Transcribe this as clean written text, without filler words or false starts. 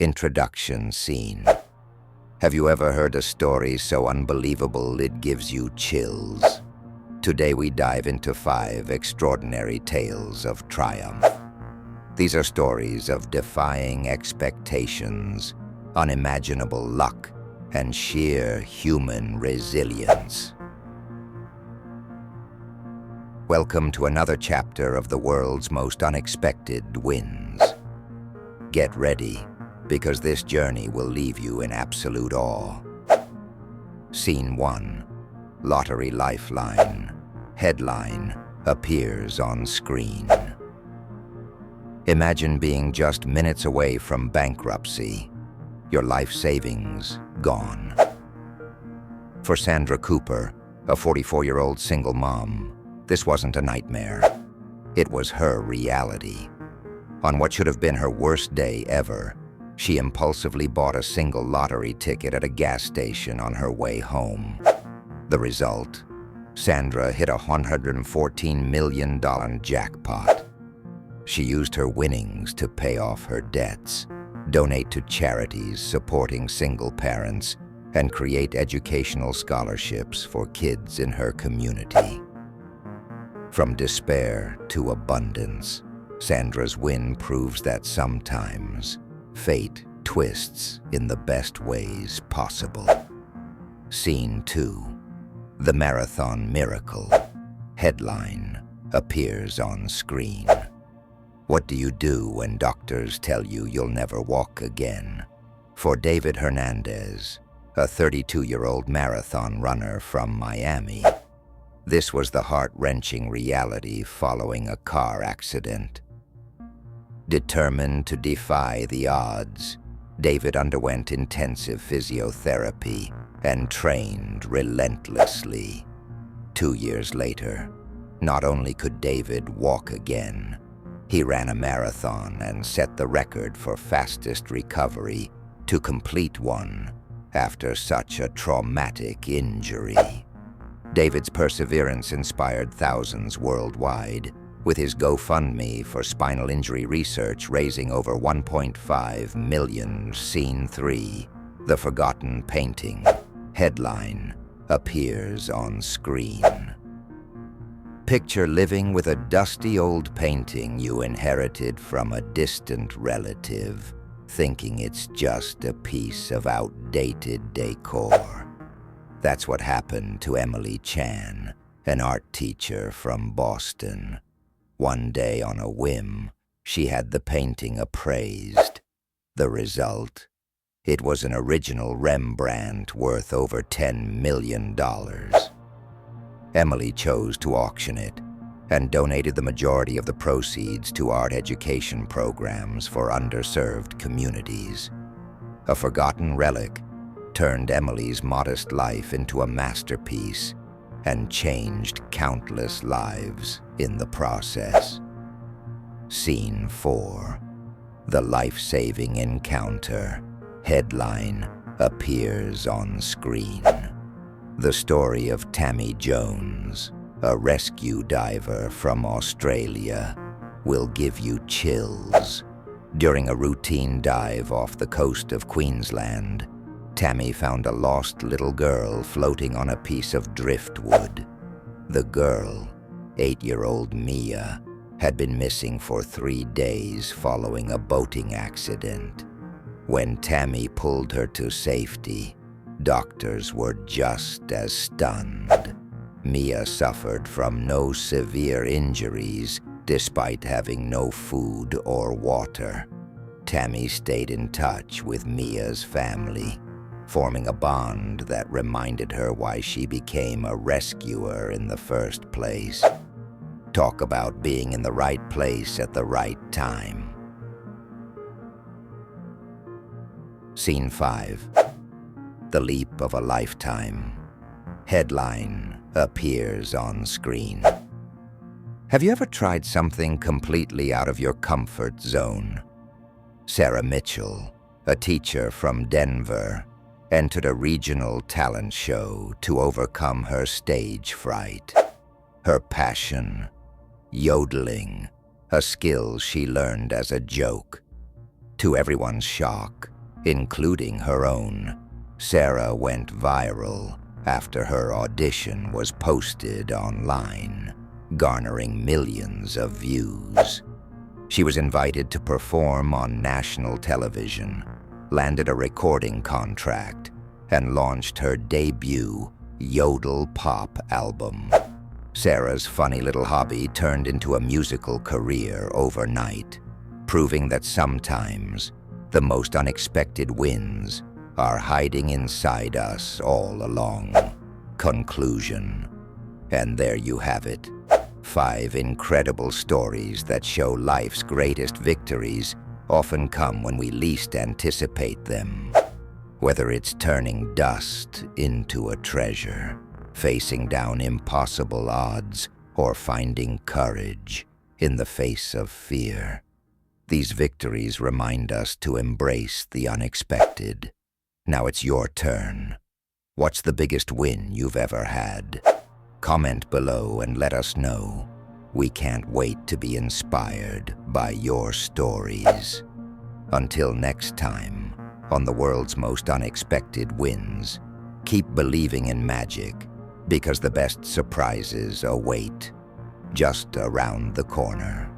Introduction scene. Have you ever heard a story so unbelievable it gives you chills? Today we dive into 5 extraordinary tales of triumph. These are stories of defying expectations, unimaginable luck, and sheer human resilience. Welcome to another chapter of the world's most unexpected wins. Get ready, because this journey will leave you in absolute awe. Scene 1. Lottery Lifeline. Headline appears on screen. Imagine being just minutes away from bankruptcy. Your life savings gone. For Sandra Cooper, a 44-year-old single mom, this wasn't a nightmare. It was her reality. On what should have been her worst day ever, she impulsively bought a single lottery ticket at a gas station on her way home. The result? Sandra hit a $114 million jackpot. She used her winnings to pay off her debts, donate to charities supporting single parents, and create educational scholarships for kids in her community. From despair to abundance, Sandra's win proves that sometimes fate twists in the best ways possible. Scene 2. The Marathon Miracle. Headline appears on screen. What do you do when doctors tell you you'll never walk again? For David Hernandez, a 32-year-old marathon runner from Miami, this was the heart-wrenching reality following a car accident. Determined to defy the odds, David underwent intensive physiotherapy and trained relentlessly. 2 years later, not only could David walk again, he ran a marathon and set the record for fastest recovery to complete one after such a traumatic injury. David's perseverance inspired thousands worldwide, with his GoFundMe for spinal injury research raising over $1.5 million. Scene 3. The Forgotten Painting. Headline appears on screen. Picture living with a dusty old painting you inherited from a distant relative, thinking it's just a piece of outdated decor. That's what happened to Emily Chan, an art teacher from Boston. One day, on a whim, she had the painting appraised. The result? It was an original Rembrandt worth over $10 million. Emily chose to auction it and donated the majority of the proceeds to art education programs for underserved communities. A forgotten relic turned Emily's modest life into a masterpiece and changed countless lives in the process. Scene 4. The Life-Saving Encounter. Headline appears on screen. The story of Tammy Jones, a rescue diver from Australia, will give you chills. During a routine dive off the coast of Queensland, Tammy found a lost little girl floating on a piece of driftwood. The girl, 8-year-old Mia, had been missing for 3 days following a boating accident. When Tammy pulled her to safety, doctors were just as stunned. Mia suffered from no severe injuries despite having no food or water. Tammy stayed in touch with Mia's family, forming a bond that reminded her why she became a rescuer in the first place. Talk about being in the right place at the right time. Scene 5. The Leap of a Lifetime. Headline appears on screen. Have you ever tried something completely out of your comfort zone? Sarah Mitchell, a teacher from Denver, entered a regional talent show to overcome her stage fright. Her passion, yodeling, a skill she learned as a joke. To everyone's shock, including her own. Sarah went viral after her audition was posted online, garnering millions of views. She was invited to perform on national television, landed a recording contract, and launched her debut yodel pop album. Sarah's funny little hobby turned into a musical career overnight, proving that sometimes the most unexpected wins are hiding inside us all along. Conclusion. And there you have it. 5 incredible stories that show life's greatest victories often come when we least anticipate them. Whether it's turning dust into a treasure, facing down impossible odds, or finding courage in the face of fear. These victories remind us to embrace the unexpected. Now it's your turn. What's the biggest win you've ever had? Comment below and let us know. We can't wait to be inspired by your stories. Until next time, on the world's most unexpected wins, keep believing in magic, because the best surprises await just around the corner.